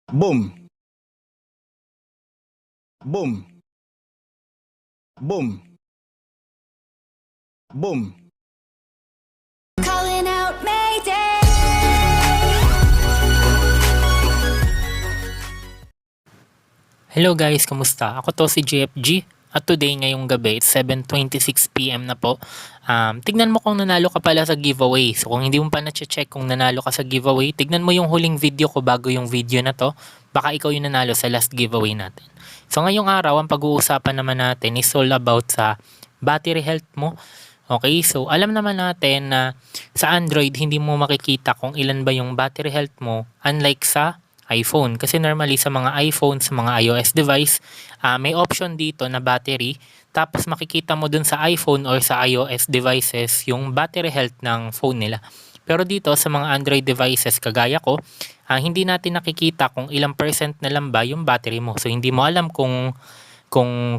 Boom. Boom. Boom. Boom. Calling out Mayday. Hello guys, kamusta? Ako to si Jeyepji at today ngayong gabi, it's 7:26 PM na po. Tignan mo kung nanalo ka pala sa giveaway. So kung hindi mo pa na-check kung nanalo ka sa giveaway, tignan mo yung huling video ko bago yung video na to. Baka ikaw yung nanalo sa last giveaway natin. So ngayong araw, ang pag-uusapan naman natin is all about sa battery health mo. Okay, so alam naman natin na sa Android, hindi mo makikita kung ilan ba yung battery health mo, unlike sa iPhone. Kasi normally sa mga iPhone, sa mga iOS device, may option dito na battery. Tapos makikita mo dun sa iPhone or sa iOS devices yung battery health ng phone nila. Pero dito sa mga Android devices kagaya ko, hindi natin nakikita kung ilang percent na lang ba yung battery mo. So hindi mo alam kung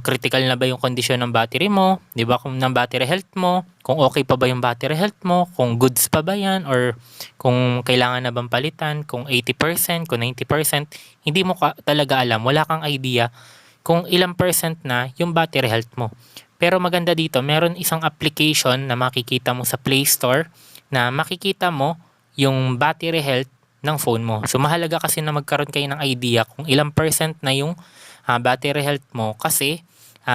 critical na ba yung kondisyon ng battery mo, 'di ba? Kung ng battery health mo, kung okay pa ba yung battery health mo, kung goods pa ba 'yan or kung kailangan na bang palitan, kung 80%, kung 90%, hindi mo talaga alam, wala kang idea kung ilang percent na yung battery health mo. Pero maganda dito, meron isang application na makikita mo sa Play Store na makikita mo yung battery health ng phone mo. So mahalaga kasi na magkaroon kayo ng idea kung ilang percent na yung battery health mo kasi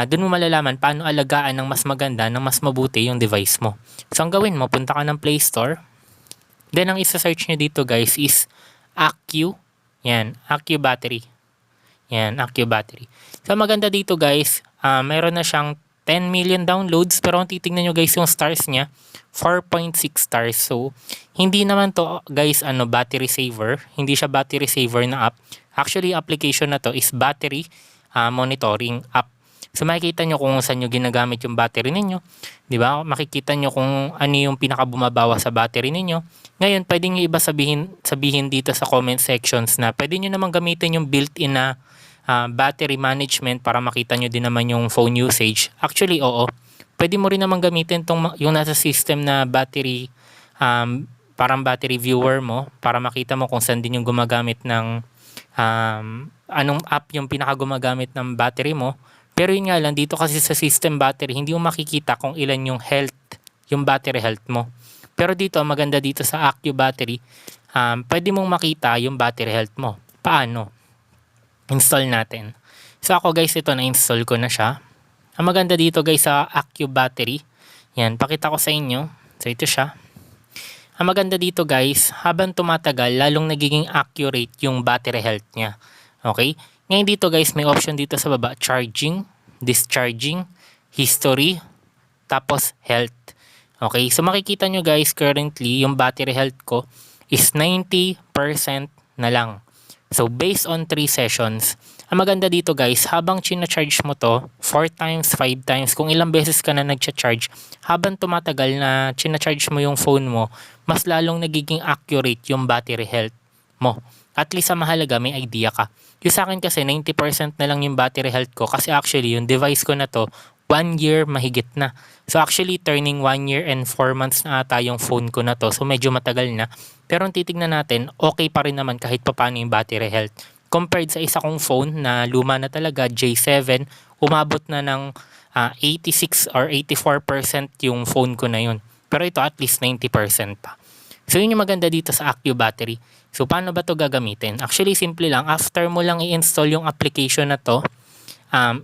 doon mo malalaman paano alagaan ng mas maganda, ng mas mabuti yung device mo. So ang gawin mo, punta ka ng Play Store. Then ang isa-search nyo dito guys is Accu. Yan, Accu battery. Yan, Accu battery. So maganda dito guys, mayroon na siyang 10 million downloads pero kung titingnan nyo guys yung stars niya, 4.6 stars. So hindi naman to guys battery saver. Hindi siya battery saver na app. Actually, application na to is battery monitoring app. So makikita nyo kung saan nyo ginagamit yung battery ninyo. Di ba? Makikita nyo kung ano yung pinakabumabawa sa battery ninyo. Ngayon, pwede nyo iba sabihin dito sa comment sections na pwede nyo naman gamitin yung built-in na battery management para makita nyo din naman yung phone usage. Actually, oo. Pwede mo rin naman gamitin yung nasa system na battery, parang battery viewer mo para makita mo kung saan din yung gumagamit ng anong app yung pinakagumagamit ng battery mo. Pero yun nga lang, dito kasi sa system battery, hindi mo makikita kung ilan yung health, yung battery health mo. Pero dito, maganda dito sa Accu battery, pwede mong makita yung battery health mo. Paano? Install natin. So ako guys, ito na-install ko na siya. Ang maganda dito guys sa Accu battery, yan, pakita ko sa inyo. So ito siya. Ang maganda dito guys, habang tumatagal, lalong nagiging accurate yung battery health niya. Okay? Ngayon dito guys, may option dito sa baba, charging, discharging, history, tapos health. Okay? So makikita nyo guys, currently, yung battery health ko is 90% na lang. So based on 3 sessions, ang maganda dito guys, habang china-charge mo to, 4 times, 5 times, kung ilang beses ka na nag-charge, habang tumatagal na china-charge mo yung phone mo, mas lalong nagiging accurate yung battery health mo. At least sa mahalaga, may idea ka. Yung sa akin kasi, 90% na lang yung battery health ko kasi actually, yung device ko na to, 1 year mahigit na. So actually, turning 1 year and 4 months na ata yung phone ko na to. So medyo matagal na. Pero kung titignan natin, okay pa rin naman kahit paano yung battery health. Compared sa isa kong phone na luma na talaga, J7, umabot na ng 86 or 84% yung phone ko na yun. Pero ito at least 90% pa. So yun yung maganda dito sa Accu battery. So paano ba to gagamitin? Actually simple lang. After mo lang i-install yung application na to,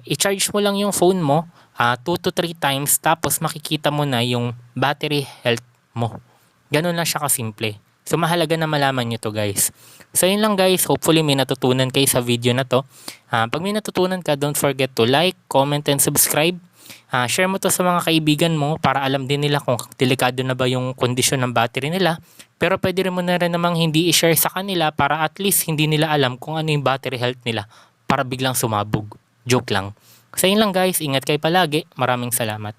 i-charge mo lang yung phone mo 2 to 3 times tapos makikita mo na yung battery health mo. Ganun lang siya kasimple. So mahalaga na malaman nyo to guys. So yun lang guys. Hopefully may natutunan kayo sa video na to. Pag may natutunan ka, don't forget to like, comment, and subscribe. Share mo to sa mga kaibigan mo para alam din nila kung delikado na ba yung kondisyon ng battery nila. Pero pwede rin mo na rin namang hindi i-share sa kanila para at least hindi nila alam kung ano yung battery health nila para biglang sumabog. Joke lang. So yun lang guys, ingat kayo palagi. Maraming salamat.